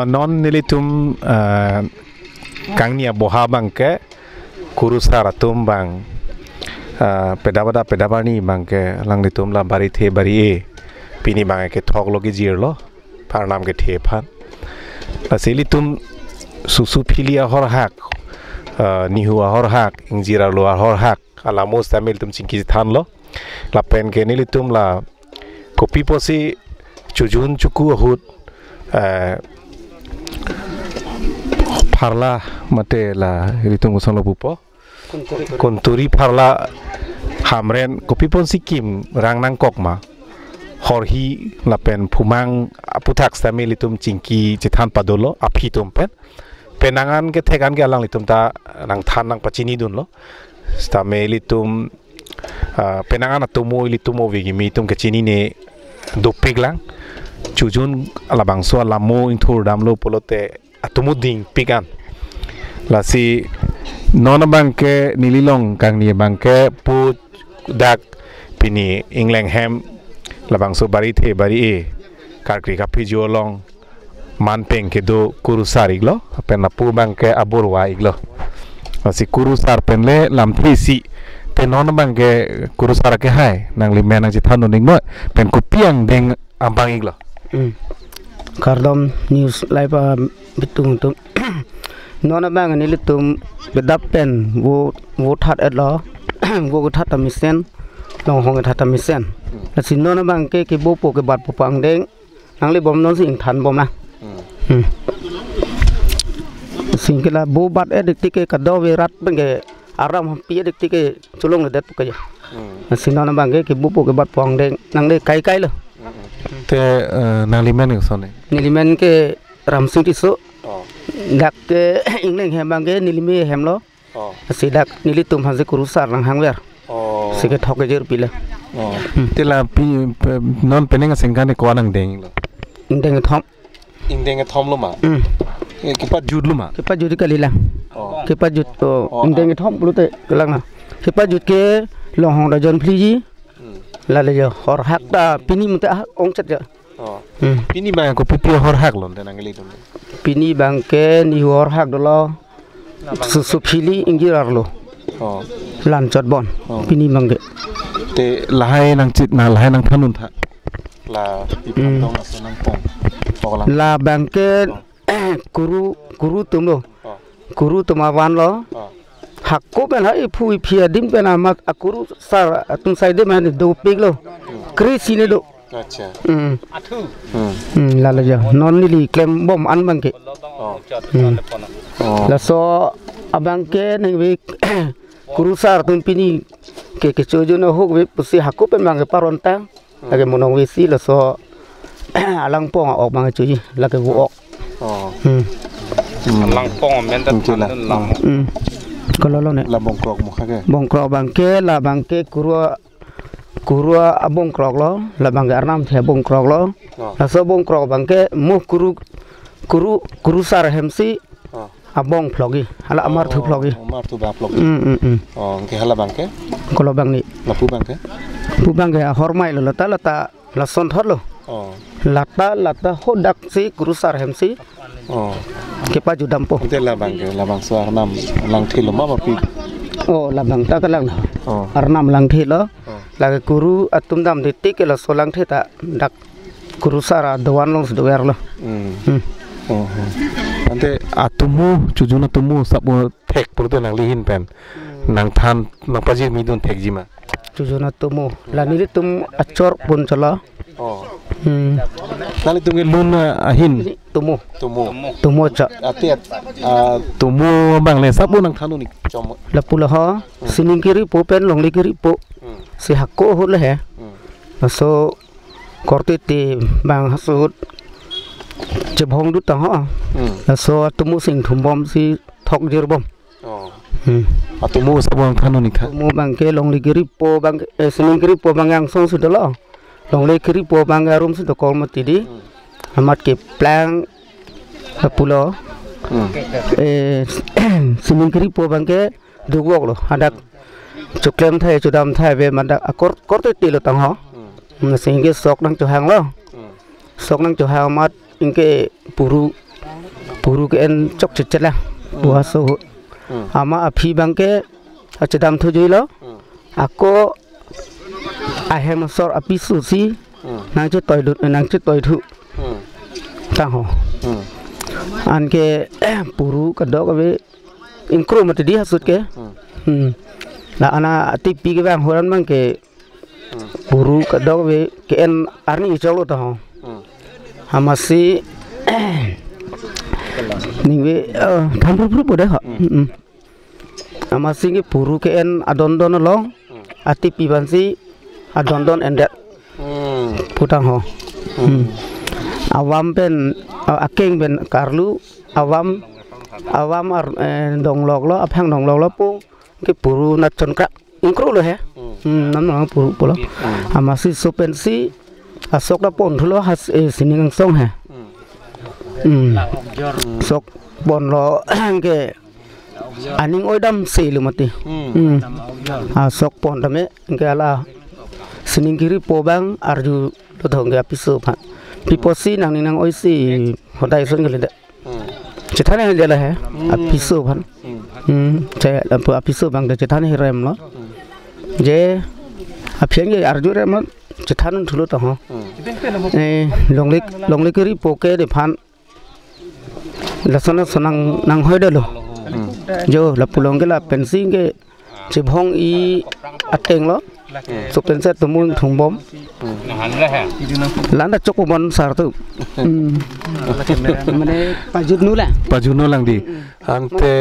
non nilitum kangnia boha bangke kurusara tumbang pedabani bangke lang litum la bari the bari e pini bangke thok logi jirlo parnam ke the phan asilitum susu philia hor hak nihua hor hak ingjira lo hor hak ala mustamil tum chingki than lo la pen ke nilitum la kopi posi chujun chuku hut parla mate la ritung usang pupo konturi parla hamren kopi pon sikim rang nang kokma horhi lapen phumang aputhak stami litum chingki chithan padolo aphitum pen penangan ke thegan ke alang litum ta nang than nang pachini dun lo stame litum penangan atumo litum ovigi mitum ke chini ne dopiglang chujun alabangso alamo inthur damlo polote atumuding pigan lasi nona bangke nililong kang ni bangke put dak pini inglengham labangso bari the bari e karkri kapi jolong manpeng ke do kurusar iglo pena pu bangke aburwa iglo lasi kurusar penle lam thisi pen nona bangke kurusar ke hai nang limen nang jithano ning mo pen kupiang deng ambang iglo Kardom news live bitung tum nona bang ni litum bedap pen wo that at lo wo that tamisen long hong that tamisen la sin nona bang ke bopo ke bat popang deng nang le bom non sing than bom na sing ke la bo bat edik tike ka do we rat bang ke aram pi edik tike chulong le det ke la sin nona bang ke bopo ke bat pong deng nang le kai kai lo te nalimen ke sone nilimen ke ramsing tiso dak ke ingleng hem bang ke nilime hem lo sidak nilitum haje kurusar nang hangwer sike thok jer pila te la non peneng sengkane ko nang deng lo indeng thom lo ma kipat jud lo ma kipat jud kalila kipat jud to indeng thom pulute kelang na kipat jud ke lohong da jon pliji la le hor hak da pini muta ong chat ja pini bang ko pipi hor hak lon tenang li dum pini bang ke ni hor hak do lo susu phili inggirar lo lan chot bon pini bang ke te lahai nang chit na lahai nang thanun tha la pipi dong nang pong la bang ke kuru tumlo kuru tumawan lo hakko ben hai phui phia dim ben amak akuru sar tung sai de man do piglo krisi ne do acha la la ja non ni klem bom an bang ke la so abang ke ne we kuru sar tum pini ke chojo no hok we pusi hakko ben bang ke paronta age monong we si la so alang pong ok bang chuji la ke wo ok alang pong men ta than lang kalau lo ne la bongkrok mo khage bongkrok bangke la bangke kurua bongkrok lo la bangke arnam the bongkrok lo la so bongkrok bangke mu kuru sar hemsi abong plogi hala amar thu plogi ba plogi ke hala bangke kalau bang ni la pu bangke hormai lo lata la son thot lo lata hodak si kuru sar hemsi kepa judampo te la bang so arnam lang thilo ma pi la bang ta ka lang arnam lang thilo la guru atum dam ditti ke la so lang theta dak guru sara doan long do wer lo ante atumu chujuna tumu sabu thek purte nang lihin pen nang than nang paji mi dun thek jima chujuna tumu la ni tum achor pun chala nali tunge lun ahin tumu cha atiat tumu bang le sabu nang thanu ni chom la pula ha sining kiri po pen long li kiri po si hakko hol he so korte ti bang hasut jebhong du ta ha so tumu sing thumbom si thok jer bom atumu sabu nang thanu ni tha tumu bang ke long li kiri po bang sining kiri po bang yang song su de lo long le kiri po bang arum su to kol mati di amat ke plang pulo sining kiri po bang ke dugok lo adak chuklem thai chudam thai ve mandak akor korte ti lo tang ho sing ke sok nang chu hang lo sok nang chu hang mat ingke puru ke en cok cecela puaso ama api bangke acedam tujui lo ako ahem sor api susi nang che toy thu tang ho anke puru kadok abe ingkru mati dia hasut ke la ana tipi ke bang horan bangke puru kadok abe ke en arni cholo ta ho hamasi ningwe thampur boda ha amasi ke puru ke en adondon long ati pibansi adondon endet putang ho awam ben akeng ben karlu awam donglok lo aphang donglok lo pu ke puru na chonkra ingkru lo he nam puru polo amasi sopensi asok da pon thulo has sining song he sok bon lo ke aning oidam seilu mati sok pon dame ke ala sining kiri pobang arju to thong ge piso pha piposi nang nang oisi hodai son ge le chethane le la he piso phan che piso bang de chethane rem lo je aphyang ge arju rem chethan thulo to ho longlik kiri poke de phan lasana sonang nang hoi de lo jo la pulong ke la pensing ke chibhong I ateng lo so penset tumun thungbom landa chokobon sartu mane pajudnu lang di ante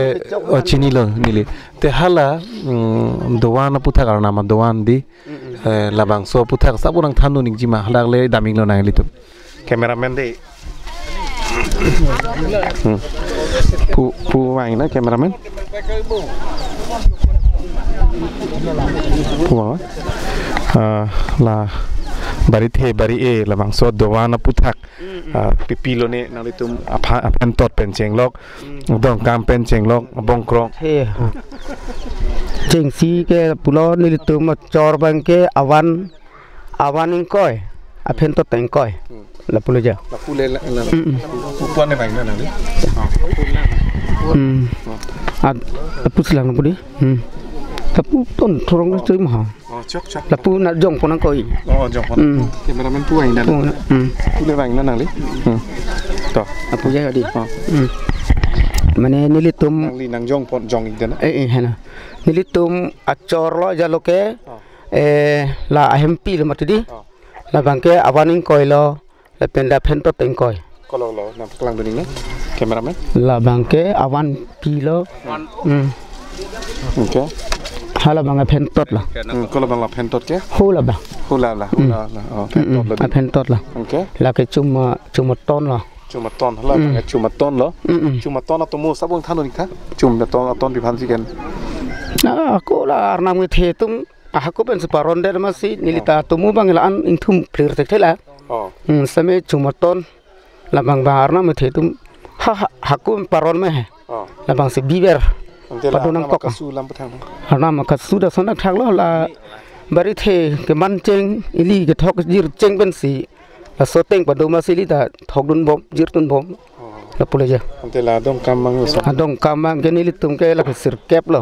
chini lo nili te hala dowan putha karna ma dowan di labang so putha saburang thanu ningjima halak le daming lo nang litu cameraman de pu wang na cameraman puang la bari the bari e la bang so dowana puthak pipilo ne nang litum apan tot pen chenglok dong kam pen chenglok bong krong the cheng si ke pulo ni litum chor bang ke awan ing koi apen tot teng koi la pulo ja la pule la puan ne bang na nang puslang pudi tapu ton thorong chơi mà tapu na jong ponang koi jong pon cameraman pu anh dan pu le bang na nang li to apu ja di mane nilitum li nang jong pon jong ik dan hena nilitum acor lo jaloke la hempi le matidi la bangke awaning koi lo la penda phento teng koi kalau lo nam kelang duning cameraman la bangke awan pilo okay hala bang pentot lah kalau bang pentot ke hula bang hula pentot lah okay la ke cuma ton lah cuma ton hala cuma ton lo cuma ton atau mu sabung thanu ni kha cuma ton di phansi ken aku la arnam ngi the tum aku pen separon der masih nilita tumu bang la an inthum plir tek thela same cuma ton la bang arnam ngi the tum aku paron me la bang se biber padonang kok ana makasu da sonak thak lo la bari the ke man cheng ili ke thok jir cheng ben si la soteng padoma sili da thok dun bom jir tun bom la puleja ante la dong kamang ke nili tum ke la sir kep lo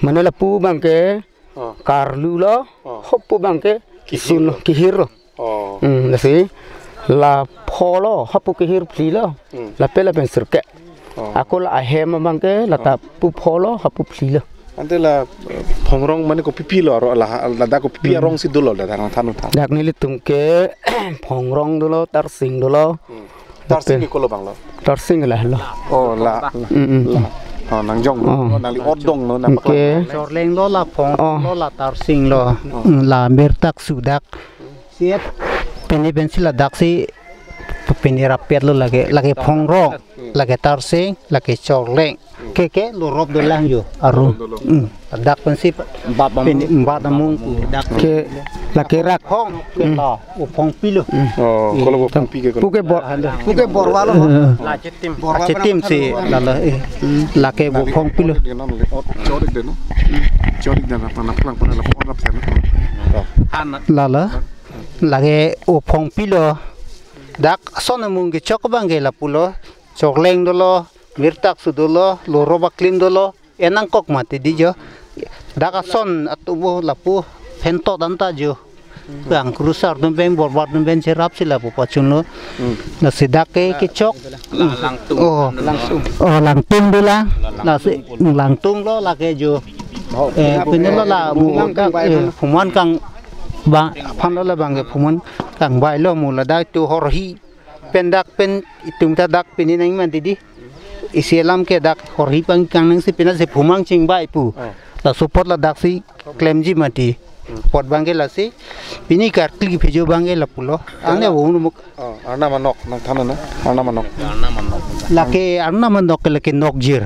mane la pu bang ke karlu lo hoppu bang ke kisun ki hiro la si la pholo hoppu ki hir pli lo la pela ben sir ke aku la ahem bangke la ta pu pholo ha pu phila ante la phongrong mane ko pipi lo la da ko pipi rong si dulo da thang thanu thang dak ni litum ke phongrong dulo tar sing dulo tar sing ko lo bang lo tar sing la lo la nang jong nang li odong no nang ke sorleng lo la phong lo la tar sing lo la mer tak sudak siet peni pensila dak si peni rapet lo lage phongrong lage tar sing lage chorleng ke lo rob do lang yo aru dak pensip bat amung dak ke lage rak hong ke lo u phong pilo kalau u phong pi ke puke bor walo la chetim si la lage bu phong pilo chodik den pana plang pana la pon rap sen la lage u phong pilo dak son mung ke chok bangge la pulo chokleng dolo mirtak sudolo loro baklin dolo enang kok mati di jo dak son atubo lapu hento danta jo bang krusar dum beng borbar dum ben serap sila pu pachun lo na sidak ke chok langtung dula la si langtung lo la ke jo pinelo la mu phuman kang ba phan lo la bang ke phuman kang bai lo mu la da tu horhi pendak pen itum ta dak pinin ang man di isilam ke dak horhi pang kang nang si pina se phumang ching bai pu la support la dak si klemji mati pot bangge la si pini kar kli phejo bangge la pulo angne wo nu muk arna manok nang thanana arna manok la ke arna manok la ke nokjir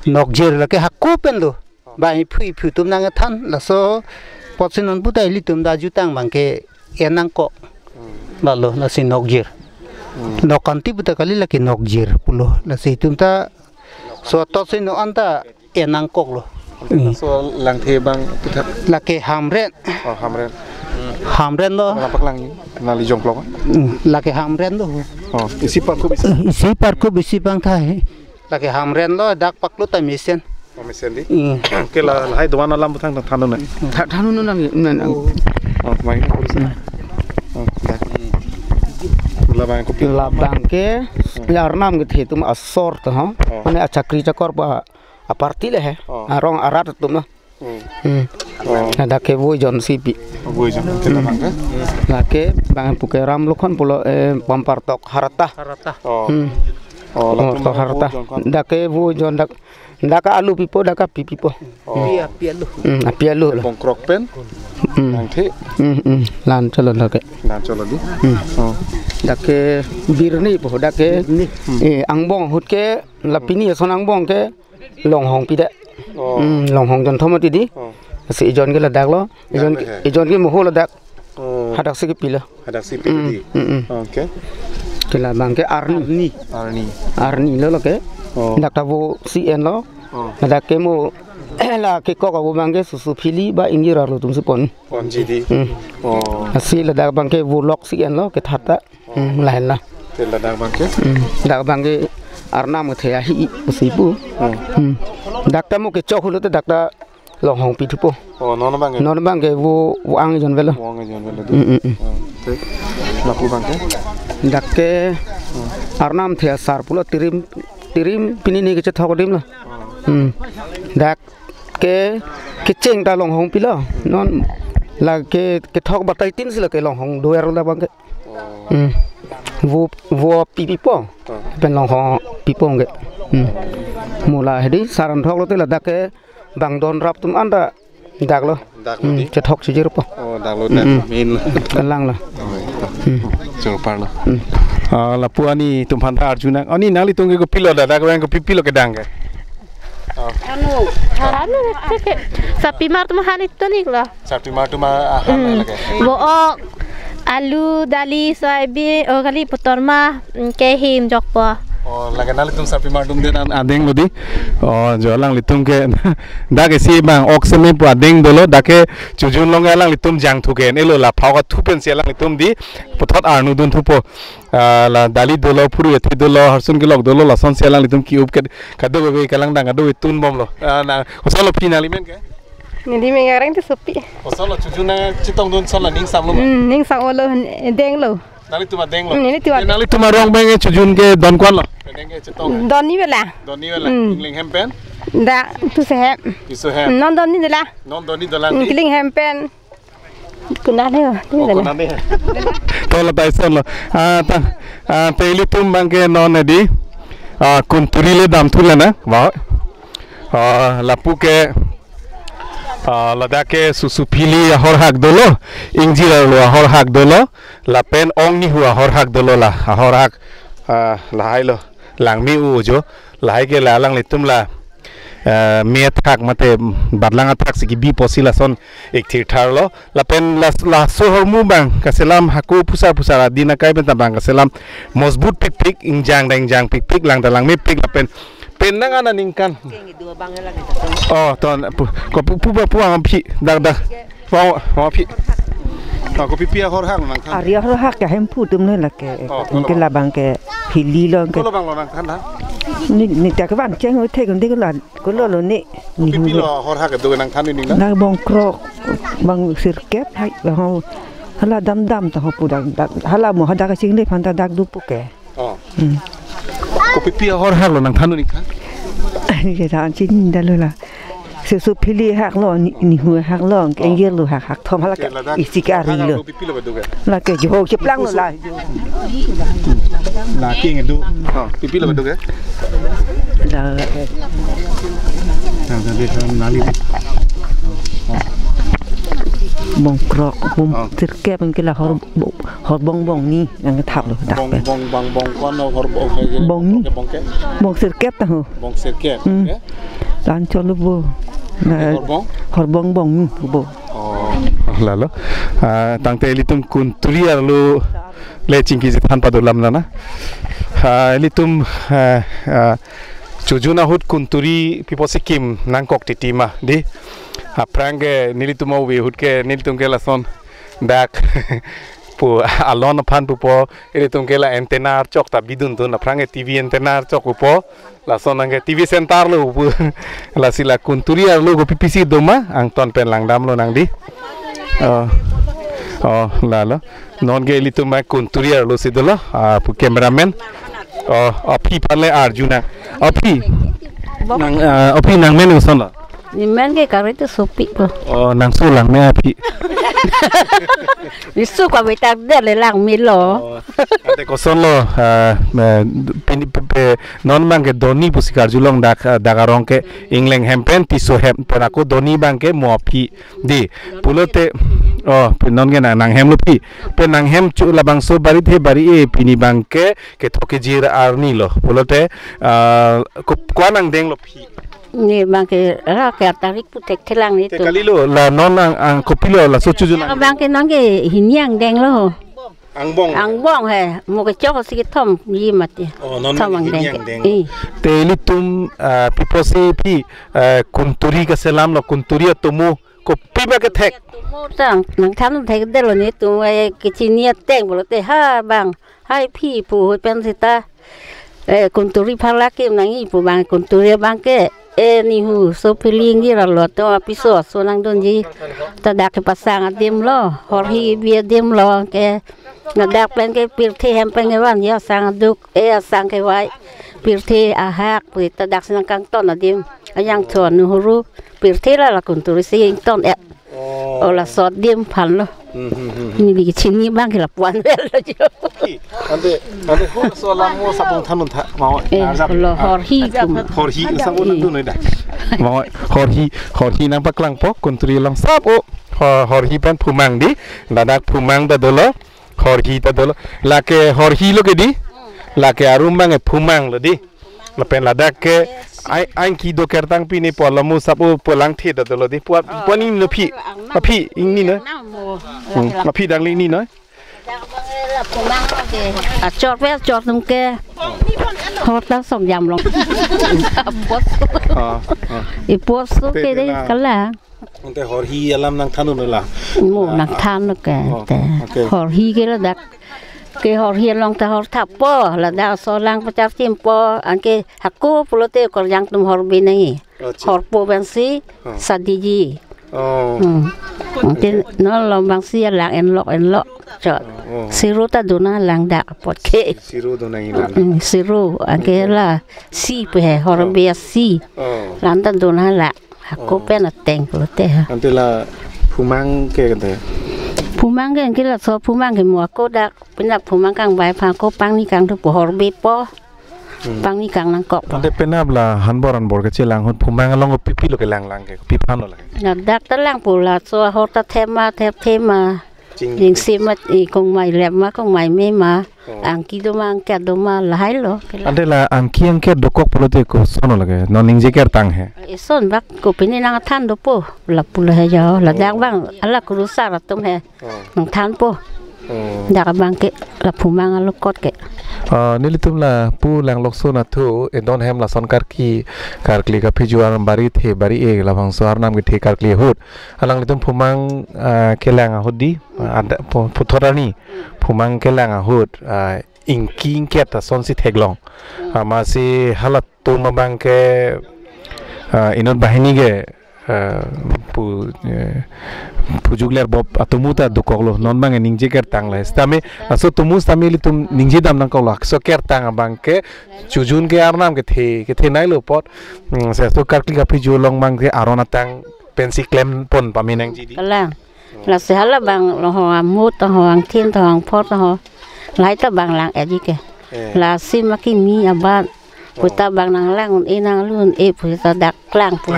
nokjir la ke hakku pen lo bai phui phu tum nang than la so pot sinon putai li tum da jutang bangke enang ko lalu nasi nokjir nokanti buta kali lagi nokjir pulo nasi tumta suatu sino anta enang kok lo so lang the bang putat laki hamren hamren lo lapak lang nali jongklok laki hamren lo isi parku bisi bang thai laki hamren lo dak paklu ta misen misen di ke la hai doan alam butang thanun nang mai labang ke yarnam ke thitum asor to ha mane chakri chakor ba aparti le he arong arat tum na ada ke wo jon sipi la ke bang puke ram lokhon pulo pampar tok harata harata dake wo jon daka alu pipo daka pipipo pialu bongkrok pen nang the lan chalo dake di dake birni po dake angbong hutke lapini son angbong ke longhong pide longhong jon thomati di si jon ke ladak lo jon ke moho ladak hadak se ke pila di oke kela bangke arni lo ke dakta wo si en lo dake mo la ke ko ko bangke susu pili ba ingira lo tum supon ponji di asi ladak bangke wo lok si en lo ke thata lain la te ladak bangke dak bangke arna mo thea hi usipu dakta mo ke chok hulo te dakta longhong pitupo non bangke wo ang jon velo te lapu bangke dakke arnam thea sar pulo tirim pini ni ke thokodim la dak ke cheng ta longhong pilo non la ke thok batai tin sila ke longhong doer la bangke wo pipipo pen longhong pipo nge mula hedi saran thok lo te la dakke bang don rap tum anda dak lo che thok chijir po dak lo min kalang la jo parlo lapu ani tumhan ta arjuna ani nali tunge ko pilo da bang ko pipilo ke dange anu ke sapi mar tu mahan itu nih lah sapi mar tu ma lage bo alu dali soybean kali putor mah ke him jokpo lage nali tum sapi mar dum den adeng lodi jolang litum ke dake si bang oxene pu adeng dolo dake chujun longa lang litum jang thuken elo la phawga thupen se lang litum di puthot arnu dun thupo la dali dolo puru eti dolo harsun ke lok dolo la son se lang litum ki up ke kado be kalang dang ado tun bom lo na osalo pinali men ke Nindi mengarang tu sepi. Osalo chujun na chitong dun sala ning sam lo ning sang lo deng lo nali tuma deng lo nali tuma rong beng chujun ke don kwan lo deng ke chitong don ni bela ingling hempen da tu sehem isu hem non don ni dela non doni dolang ingling hempen kunah le ni dela to la bai son lo peli tum bang ke non di kunturi le dam thula na wa lapu ke ladake susupili hor hak dolo ingjira lo hor hak dolo lapen ong ni hua hor hak dolo la hor hak lahai lo langmi ujo lahai ke lalang litum la me thak mate badlanga thak sigi bi posila son ek thir thar lo lapen la so hormu bang kaselam haku pusa dina kai ben bang kaselam mozbut pik pik ingjang pik pik lang dalang me pik lapen penang ana ningkan ton ko pu ang pi dak mau pi ko pipia hor hang nang than Arya hor hak ka hem pu tum ne la ke la bang ke phili lo ke ko lo bang lo nang than ha ni ta ka ban cheng o the kan de ko lo ni pipi lo hor hak do nang than ni na na bong krok bang sir kep hai ho hala dam ta ho pu dak hala mo hada ka sing le phan ta dak du pu ke ko pipia hor hak lo nang than ni ka ni ke ta chin da lo la su phili hak lo ni hu hak lo ke ye lo hak thom hala ke isikari lo pipi lo do ke la ke jo chep lang lo la ki ngedu pipi lo do ke la nali bong krok bom sir kep ke la hor bong ni nang thap lo dak bong kon no hor bong ni bong sir kep ta ho bong sir kep lan cho lo bo hor bong ni bo lalo tang te litum kun turia lo le chingki than padulam na litum chujuna hut kun turi pipo sikim nangkok titima di aprange nilituma we hut ke nilitum ke lason dak pu alon phan pu po ilitum ke la antena chok ta bidun tu na prange tv antena chok po la son ang tv center lo pu la sila kun turi lo go ppc doma ang ton pen lang dam lo nang di lalo non ge ilitum ma kun turi lo sidolo pu cameraman api pale arjuna api nang menu son la ni men ke karete sopi po nang sulang me api Visu kwa beta de lang milo. Ate ko son lo non bang ke doni pusikar julong dagarong ke ingleng hempen tiso hem penako doni bang ke mopi di pulote non ke nang hem lupi penang hem chu labang so bari the bari e pini bang ke thoke jir arni lo pulote kwa nang deng lo pi ni bang ke ra ke tarik putek telang ni tu kali lo la non ang kopilo la so chu juna bang ke non ke hinyang deng lo ang bong he mo ke chok si thom yi mati thom ang deng te litum piposi pi kunturi ka selam lo kunturi tumu ko piba ke thek tang nang tham thek de lo ni tu e ke chinia teng bo te ha bang hai pi pu pen sita kunturi phala ke nang i pu bang kunturi bang ke ni hu so piling gi ra lo to apiso so nang don ji ta dak ke pasang adim lo hor hi bi adim lo ke na dak pen ke pir the hem pen ke wan ya sang duk sang ke wai pir the a hak pu ta dak sang kang ton adim ayang thon nu ru pir the la kunturi si ton ola sot dim phan lo ni di chini bang ke la puan lo jo ande ho so la mo sabong thanun tha ma lo hor hi sabong tu noi da ma hor hi nang paklang po kunturi lang sap hor hi pan phumang di ladak phumang da dolo hor hi ta dolo la ke hor hi lo ke di la ke arum bang e phumang lo di la pen ladak ke ai ki do kertang pi ni po lamu sapu polang the da dolo di po ni no phi ma phi ing ni no ma phi dang li ni no chọt vé chọt tung ke hot ta som yam long pos su ke de kala Unte hor hi alam nang thanu no la mo nang than no ke te hor hi ke la dak ke hor hi long ta hor thap po la da so lang pa chap tim po an ke hakko pulote ko yang tum hor bi nei hor po ben si sadiji ke no lo bang si lang en lo chot siru ta duna lang da pot ke siru duna ina siru an ke la si pe hor bi si lan ta duna la hakko pen ateng pulote ha ante la phumang ke kan te phumang ke la so phumang ke mo ko dak penak phumang kang bai pha ko pang ni kang thu po hor bi po pang ni kang nang kok ante penab la hanboran bor ke chelang hon phumang long pipi lo ke lang ke piphan lo la na dak ta lang pu la so hor ta thema jing simat i kong mai lem ma kong mai me ma ang ki do mang ka do ma la hai lo ante la ang ki ang ke dokok polote ko sono lage non ningje ker tang he son bak ko pini nang than do po la pu la ja la dak bang ala ku sa ra tum he nang than po dak bang ke la phumang lokot ke nilitum la pu lang lokso na thu don hem la son karkli ka phijuar bari the bari e la bang soar nam ke the karkli hut alang litum phumang kelang hudi ada puthorani phumang kelang hut ingking ket son si theglong masih halat tu mabang ke inot bahini ge pujugler bob atumuta dukoglo non bang ningje ker tang la stame aso tumus tamili tum ningje dam nang koglo so ker tang bang ke chujun ke arnam ke the nai lo pot se to karkli ka pijulong bang ke arona tang pensi klem pon paminang jidi kalang la se hala bang lo ho amut to ho ang thin to ang pot to ho lai ta bang lang eji ke la simaki mi abat puta bang nang lang inang lun puta dak klang pu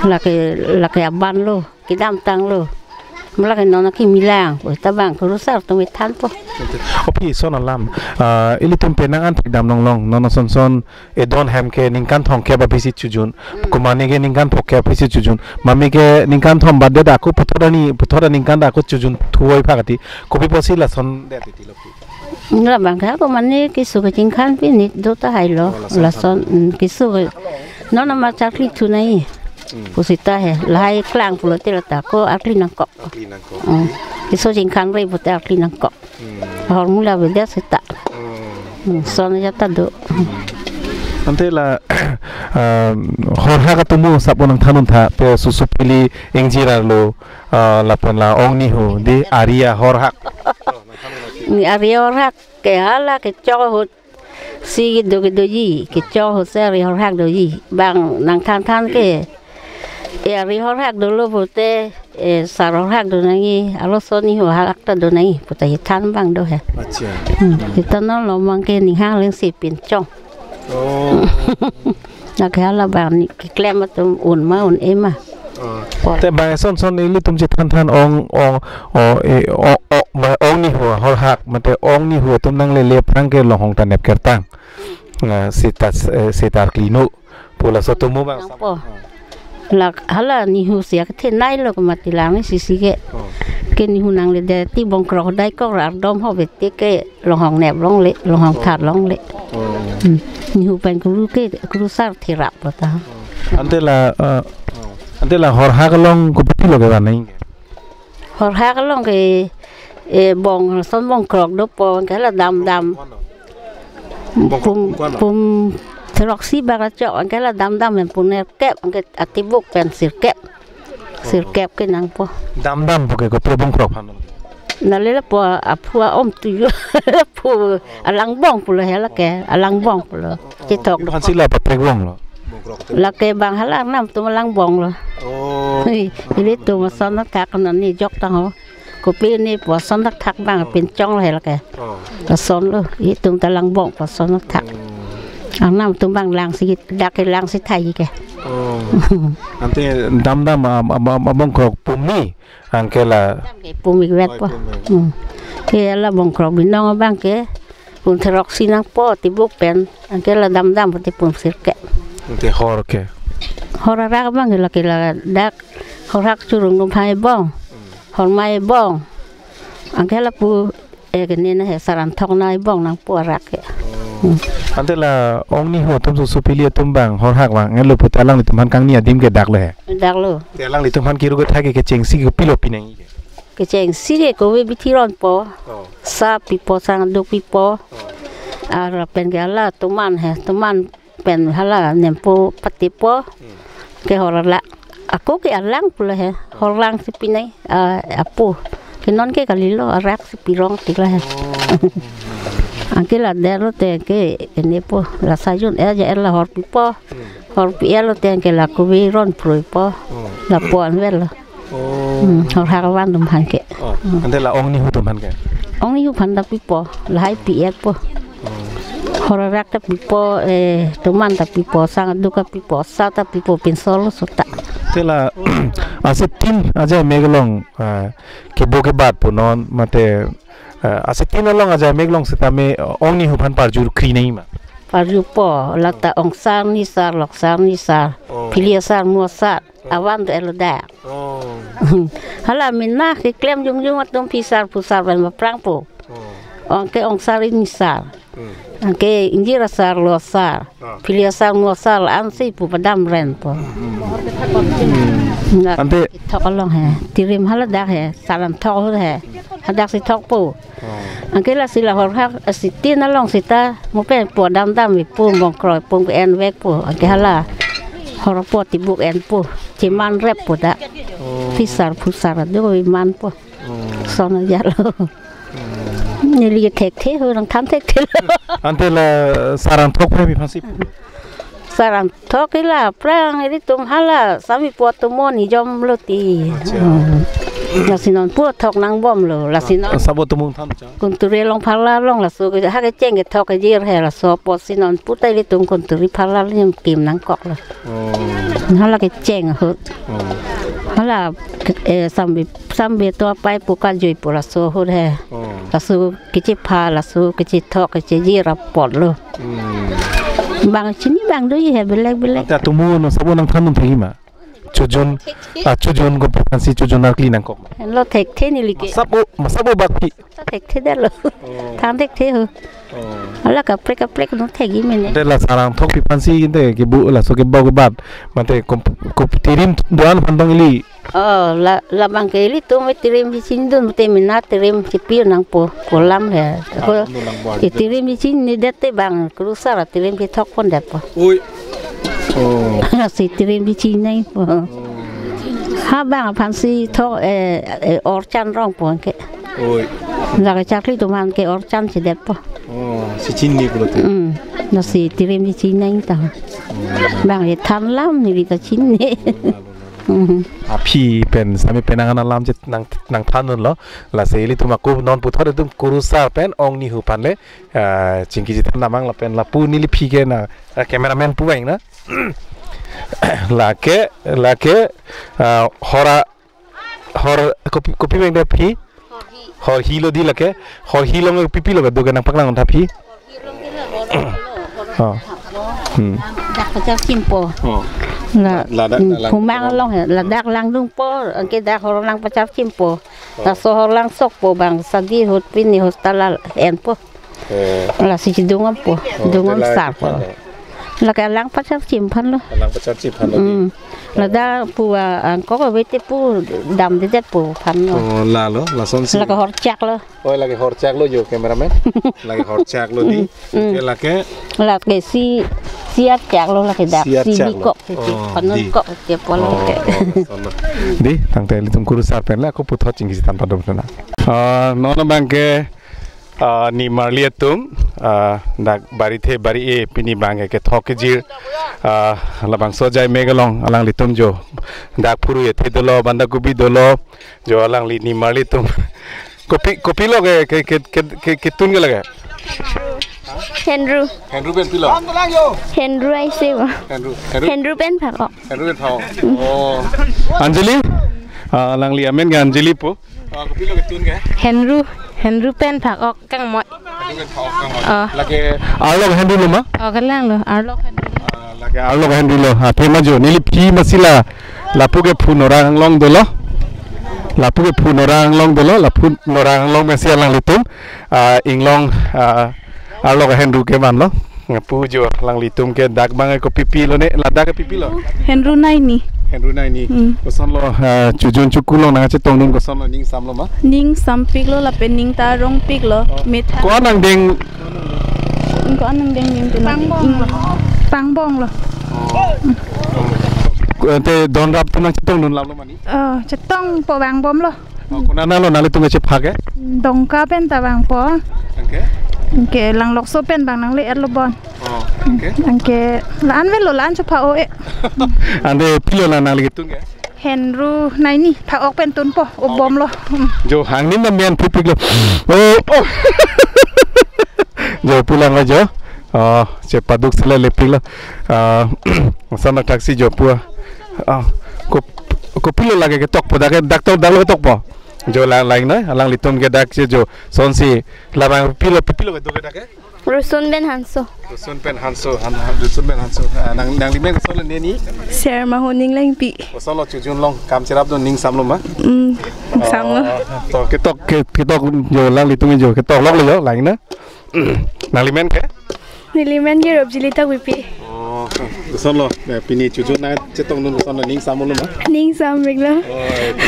la ke aban lo ki dam tang lo mala ke nona ki milang puta bang kurusar to metan po opi son alam ilitum penangan dam nong long nona son don hem ke ningkan thong ke ba bisi chujun kumani ke ningkan thok ke bisi chujun mami ke ningkan thom badde da ku putora ningkan da ku chujun thuoi phagati kopi posi la son de ti lo la bang ka ko mani ki su ke jingkan pi ni do ta hai lo la son ki su nona ma chakli tu nai pusita he lai klang pulo te ta ko akli nang ko ki su jingkan rei puta akli nang ko hor mula be dia seta son ya ta do ante la hor ha ka tumu sapon nang thanun tha pe susupili engjirar lo lapon la ongni ho di aria hor ha ni aria hor ha ke hala ke cho ho si do yi ke cho ho se ri hor ha do yi bang nang than ke ri hor ha do lo bote sar hor ha do nai alo soni ho ha ta do nai puta yi than bang do he acha kita no lo mang ke ni hang leng si pin chong na ke hala bang ni ke klem tum un ma un ema te bang son ili tum je than ong ni ho hor hak mate ong ni ho tum nang le prang ke lo hong ta nep kertang sitar klino pula so tumu bang la hala ni hu sia ke nai lo mati lang ni si ke ni hu nang le de ti bong kro dai ko ra dom ho ve te ke lo hong nep long le lo hong that long le ni hu pen ku ke ku sar thi rap ta ante la hor ha long ku pi lo ke ban nai hor ha long ke bong son bong krok do po cái là dam pum troxy ba cho cái là dam men pun kep cái atibuk pen sir kep cái nang po dam po ke ko bong krok phan na le po apua om tu pu alang bong pu le la ke alang bong pu le chi tok han sila pa pe bong lo la ke bang halang nam tu malang bong lo ini tu masan tak kan ni jok ta ho kopi ni po son tak bang pin chong le la ke ta son lo i tum ta lang bong po son tak ang nam tum bang lang si dak ke lang si thai ke ante dam bong krok pumi angke la pumi wet po ke la bong krok binong bang ke pun terok sinang po tibuk pen angke la dam ti pun sir ke ante hor ke hor ra bang la ke la dak hor rak churung dum phai bong hor mai bong angke la pu ke ni na he saran thong nai bong nang po rak ke ante la ong ni ho tum su pili tum bang hor hak wang ngelu puta lang ni tum han kang ni adim ke dak le te lang ni tum han kiru ke thake ke cheng si ke pilo pinang ke cheng si ke ko we bitiron po sa pipo sang do pipo ara pen ke la tuman pen hala nempo patipo ke hor la aku ke alang pula he hor lang si pinai apu ke non ke kalilo arak si pirong tikla he angke la dero te ke nepo la sayun ja la hor pipo hor pielo te ke la kubi ron proipo la puan vel hor harawan dum hanke ante la ong ni hu tum han ke ong ni hu phan da pipo la hai piet po hor rak ta pipo tuman ta pipo sang duka pipo sa ta pipo pinsol sota tela asetin aja meglong ke boke bat punon mate asetin long aja meglong setame ong ni hu phan parjur khri nei ma parju po lata ong sang ni sar lok sang ni sar pilia sar mo sar awan tu elodak. Hala minna ke klem jung atom pisar pusar ben perang po. Ke sar ini sar. Ke injira sar lo sar. Pilih sar lo sar ansi pu padam ren po. Ante thok long he. Tirim hala dak he. Salam thok he. Hadak si thok po. Angke la sila hor hak asitin along sita mo pen po dam mi pu mong kroy pu en vek po. Angke hala hor po tibuk en po. Ciman rep po dak. Pisar pusar do man po. Sona jalo. Nili tek te orang tham tek te. ante la sarang thok pe mi pasip. Sarang thok ila prang iri tum hala sami po tumoni jom loti. La sinon pu thok nang bom lo la sinon Sabo tumung tham cha. kunturi long phala long la su ha ke cheng ke thok ke jir he la so po sinon pu tai ri tum kunturi phala lim kim nang kok la. Hala ke cheng hut. Hala sambi to pai pu ka jui pu la so hut he. La su ke chi pha la su ke chi thok ke chi jir pot lo. Bang sini bang do ye belek. Ante tumu no sabo nang tham thei ma. Chujon go pansi chujon akli nang kok. Lo tek the ni like. Sabo bakti. Tek the da lo. Tham tek the ho. Hala ka prek no tek gi mene. De la sarang thok pi pansi de ke bu la so ke bau ke bat. Mate ko tirim doan pandong li. La bang ke li tu me tirim di sin dun te mina tirim ci pi nang po lam he. Ko tirim di sin ni dete bang krusara tirim ki thok pon dat po. Oi. Si tirim di sin nai po. Ha bang pansi thok orchan rong po ke. Oi. La ka chakli tu man ke orchan ci det po. Si chin ni ko te. Na si tirim di sin nai ta. Bang ye tham lam ni ta chin ni. พี่เป็นสามีเป็นนางนาลามจะนางท่านนั่นเหรอละเสรีตุมากูนอนปุถะเรื่องกูรู้ซาเป็นองนี่หูพันเลยจริงๆที่ทำนามังละเป็นละปูนี่ลิพีเกนะแคมเมราแมนปูเองนะละเกฮอร์กูพี่เองเด็กพี่ฮอร์ฮีโลดีละเกฮอร์ฮีโลงพี่โลก็ดูกันนังพักนังทับพี่ดักพระเจ้าชิมโปละผู้มังลองละดักลังดุงโปอันเกดักฮอร์ลังพระเจ้าชิมโปละโซฮอร์ลังซอกโปบางสันดีฮุดปินีฮุสตาลาเอ็นโปละสิจิดุงอัมโปดุงอัมสาโปละก็ลังพระเจ้าชิมพันละลังพระเจ้าชิมพันละดักผู้อันก็เวทีผู้ดำที่จะผู้พันละเหรอละซ้อนสิละก็ฮอร์จักละโอ้ยละก็ฮอร์จักละอยู่แคมเมราแมนละก็ฮอร์จักละดีละก็siat jak lo la ke dak si kok panun kok ke polo ke di tang te litum kuru sar pen la ko putho chingi tan padom na nona bangke ni marliatum dak bari the bari e pini bange ke thoke jir la bang so jai megalong alang litum jo dak puru ye the dolo banda gubi dolo jo alang li ni marlitum kopi lo ke tun ke laga Henry ben pilo Henry ai siu Henry ben phak ok Henry ben phak oh Anjali lang li amen ga Anjali po ko pilo ke tun ga Henry ben phak ok kang moi Henry ben phak lage arlo Henry lo ma kan lang lo arlo Henry lage arlo Henry lo ha thema jo nili phi masila lapu ke phunora long dolo lapu ke phunora long dolo lapu norang long mesia lang litum inglong arlo ka Henry ke man lo ngapu jo lang litum ke dak bangai ko pipi lo ne lada ke pipi lo Henry nai ni koson lo chujun chukulo na che tongnun koson lo ning sam lo ma ning sam pik lo la pe ning ta rong pik lo metha ko nang ding ning pang bong lo te don rap tu nang che tongnun lam lo mani che tong po bang bom lo ko na lo na le tu che phage dong ka pen ta bang po okay Angke lang lok so pen bang nang le at lo bon. Angke laan velo laan cho pao e. Ande pilo la nang gitu nge. Henry nai ni pao pen tun po obom lo. Jo hang ni men pupik lo. Oh. Jo pulang aja. Cepaduk sila lepik lo. Sana taksi jo pua. Ko pilo lagi ke tok po dak dalo tok po. Jo lain na alang litum ke dak jo sonsi labang pilo ke do ke dak Rusun Ben Hanso. Rusun Ben Hanso, Rusun Ben Hanso. Nang limen so le ni. Share ma honing lang pi. So lo chujun long kam chirap do ning sam lo ma. Sam lo. To ketok yo lang litung yo ketok lok le yo lang na. Nang limen ke? Nilimen ye rob jilita wipi. Oh, so lo pini chujun na chetong nun so ning sam lo ma. Ning sam regla.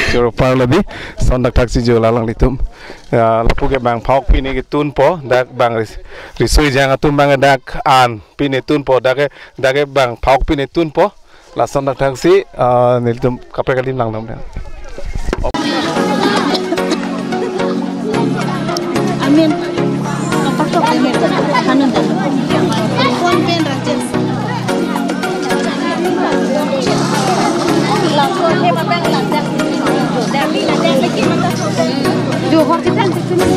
Joro par le di son dak taksi jo lang litum. Lapu ke bang phok pini ke tun po dak bang risoi jang atun bang dak an pini tun po dak bang phok pini tun po la son dak taksi nilitum kapre kalim lang nam. Amin. Apa amin? Hanan dah. Phone pen rajas. Langsung dia apa yang langsung. Dah bila dah lagi mata. Jo hor kita di sini.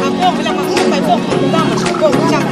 Apa bila masukไปพวกบ้างพวกจัง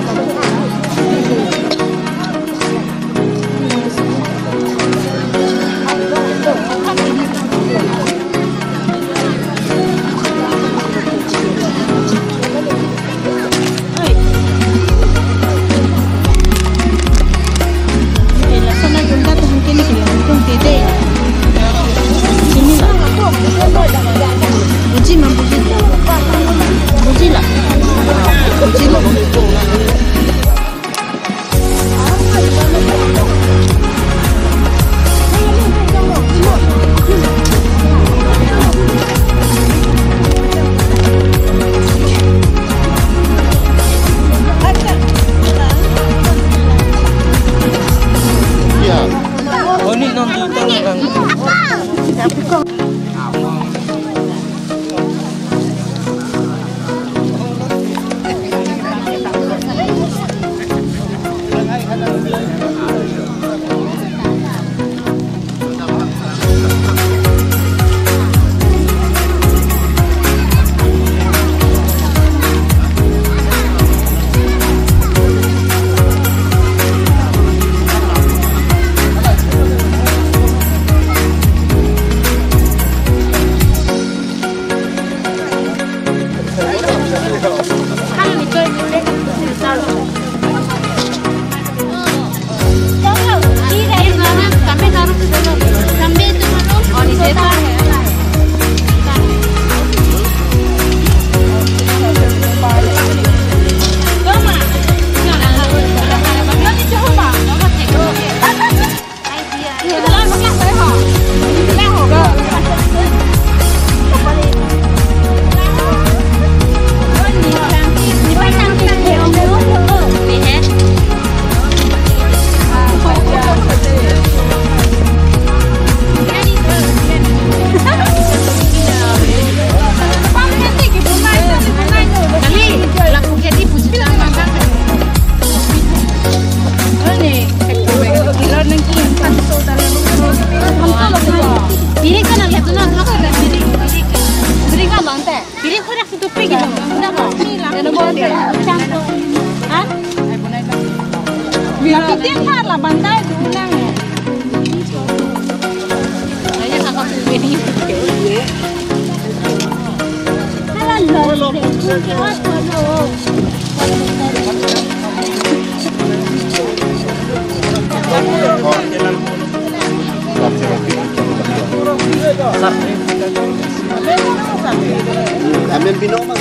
Amin binoma.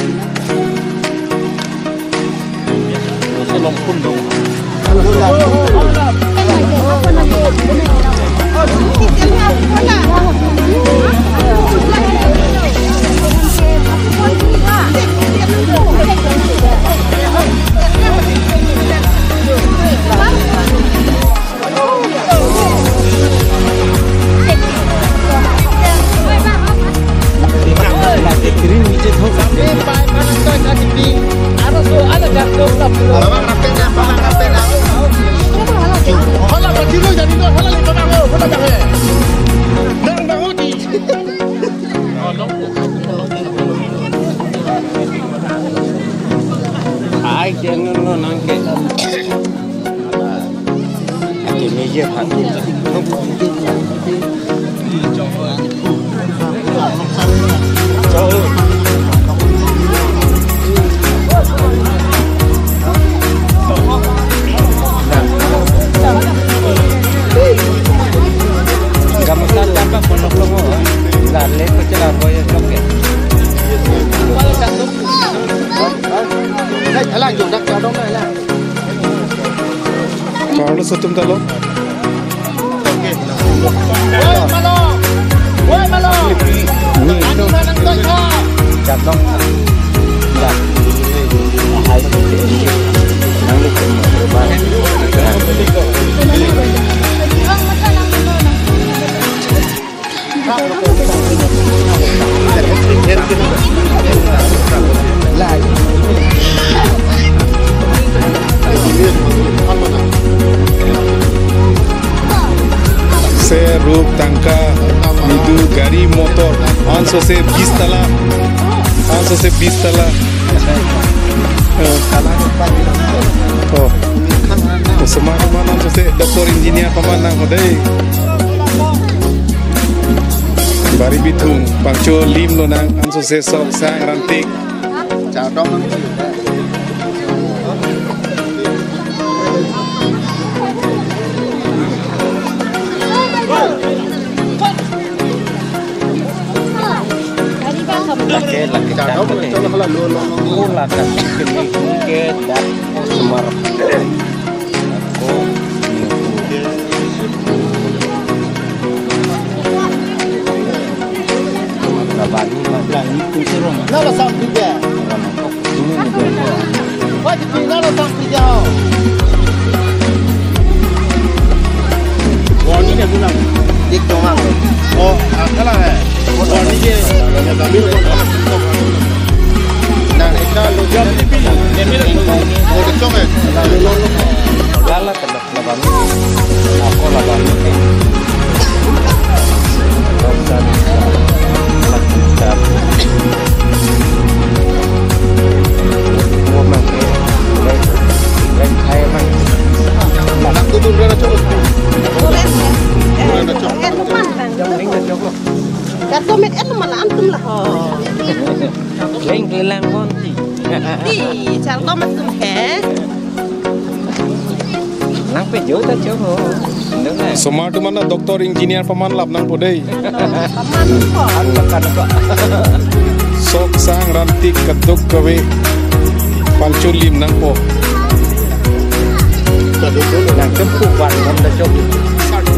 Solong pundong. Kalau setum talo. Se ruk tangka midu gari motor 500 से 20 तला 500 से 20 तला तो semua 500 से doktor engineer pemanang hodei bari bitung pangcho lim lo nang 500 से sok sang rantik chào dong Semua tu mana doktor engineer paman lap nang podei. Sok sang rantik ketuk kewe panculim nang po. Nang kempu wan nang dah cok.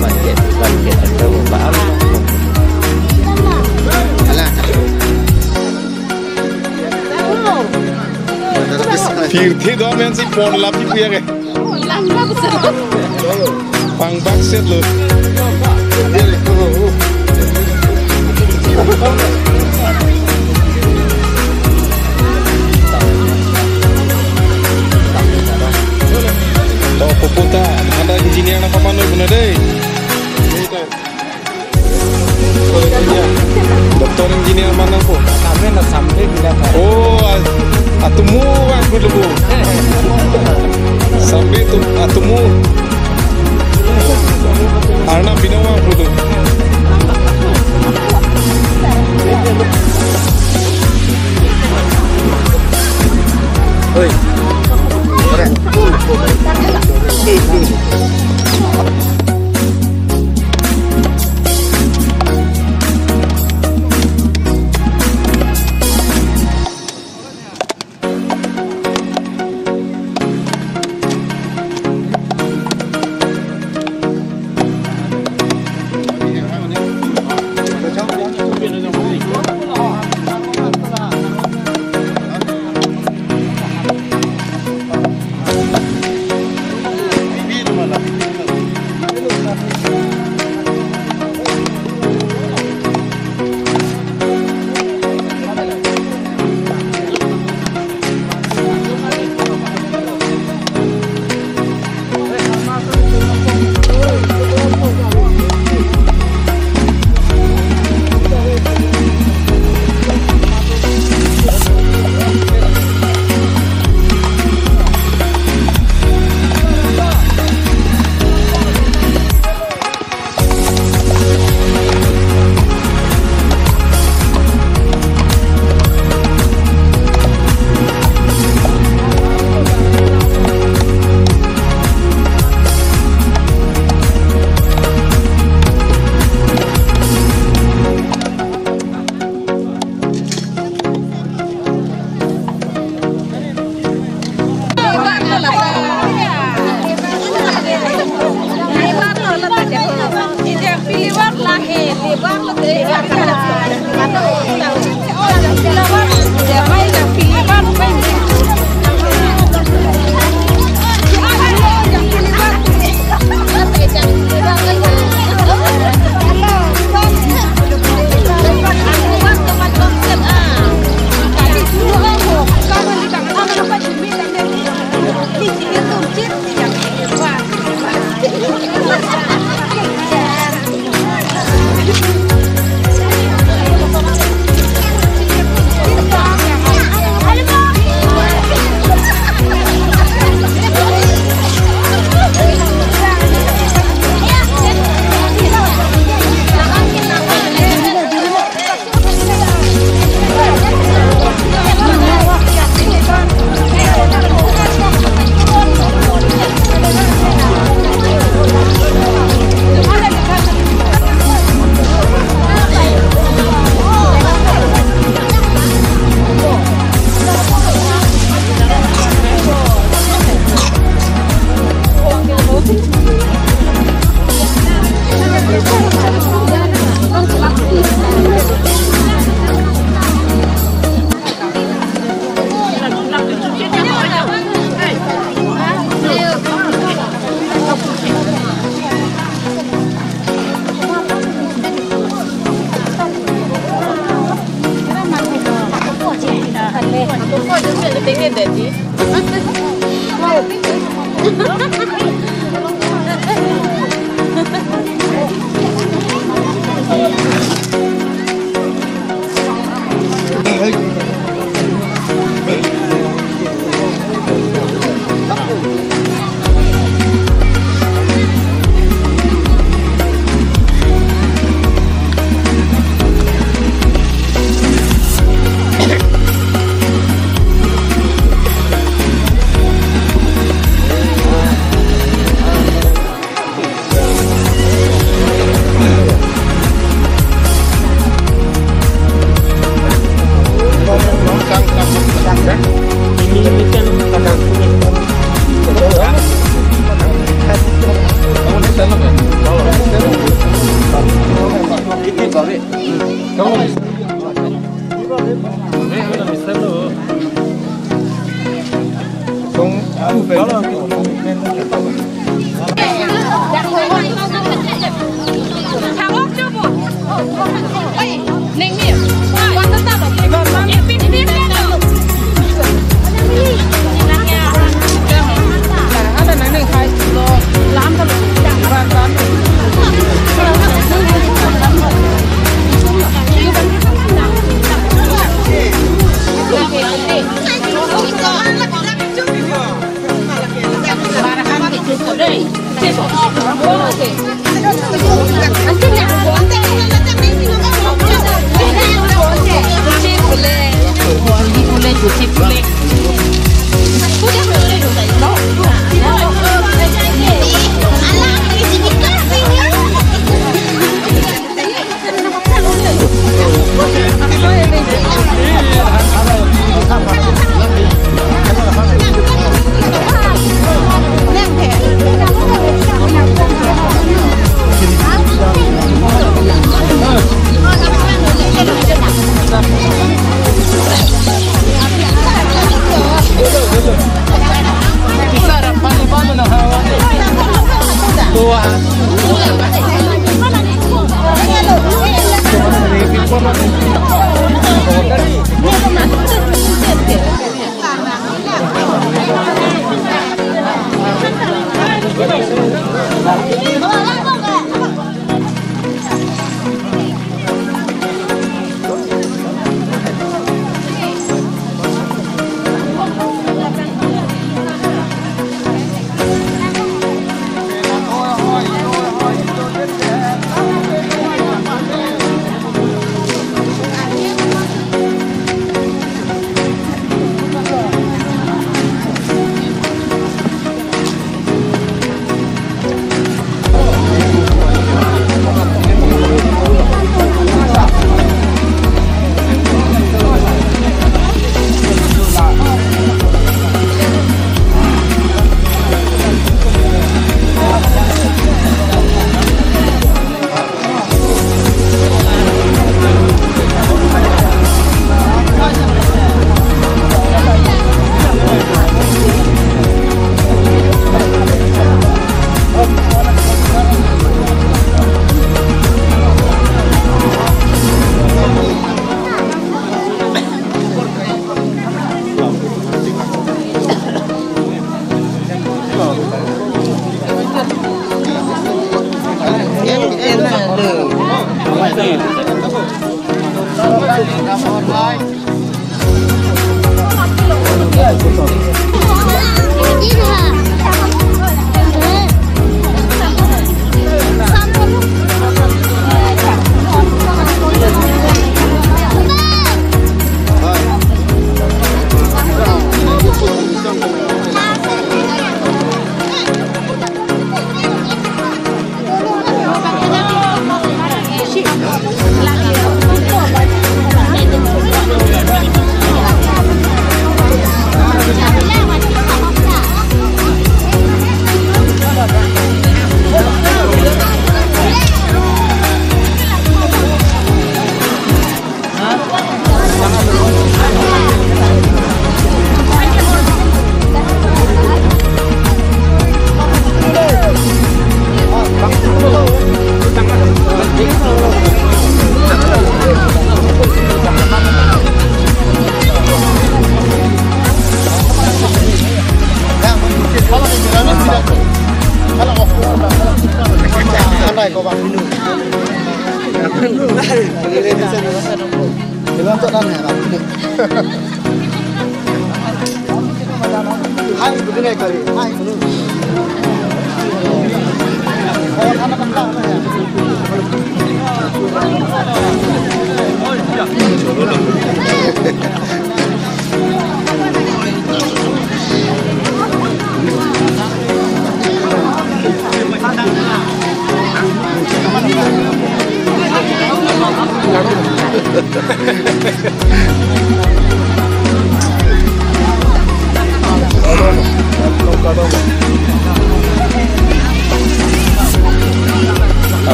Banjir ada baal. Firthi do men si pon lap di puya ke. Pang bakset lo. Tahu puputa ada engineer apa mana guna deh? Doktor engineer mana po? Kami nak sampai bila. Oh, atumu aku dulu. Sampai tu atumu. Arna binawa putu. Oi.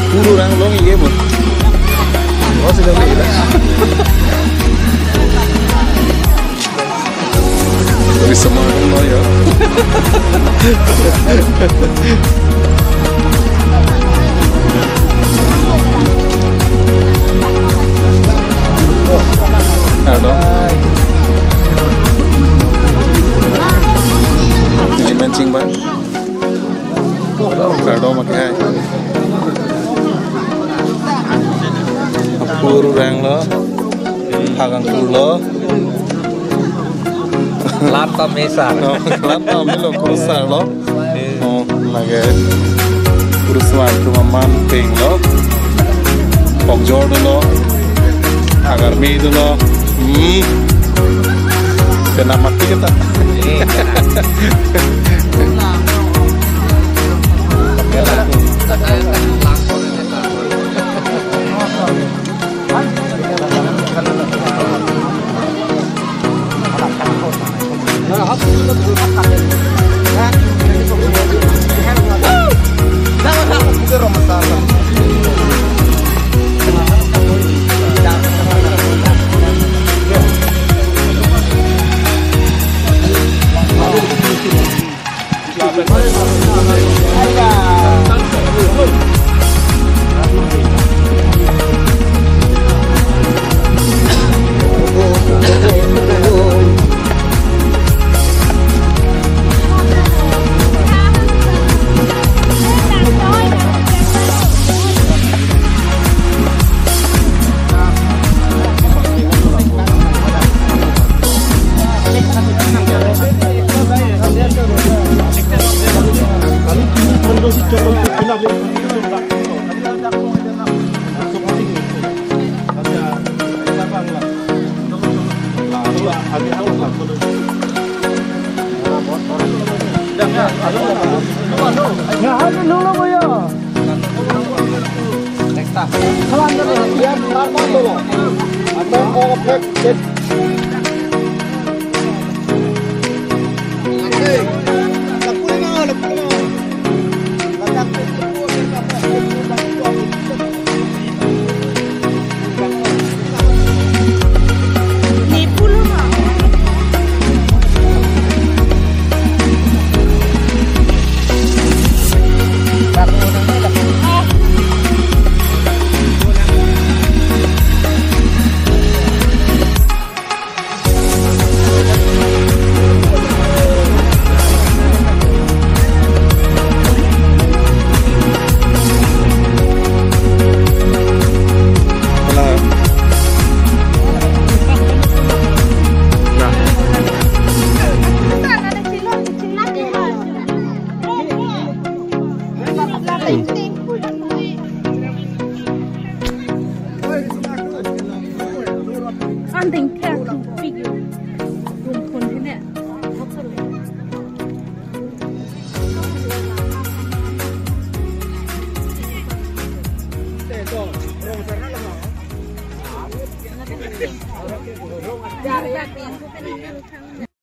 Puro orang long iya pun. Oh sudah beli dah. Dari semua orang ya. Ada. Ini mancing bang. Ada makai. Puru rang lo, hagang puru lo. Lata mesa. Lata melo kurusar lo. Oh, lagi kurusman kumaman ping lo. Pokjor lo. Agar mi lo. Kena mati kita. Next time.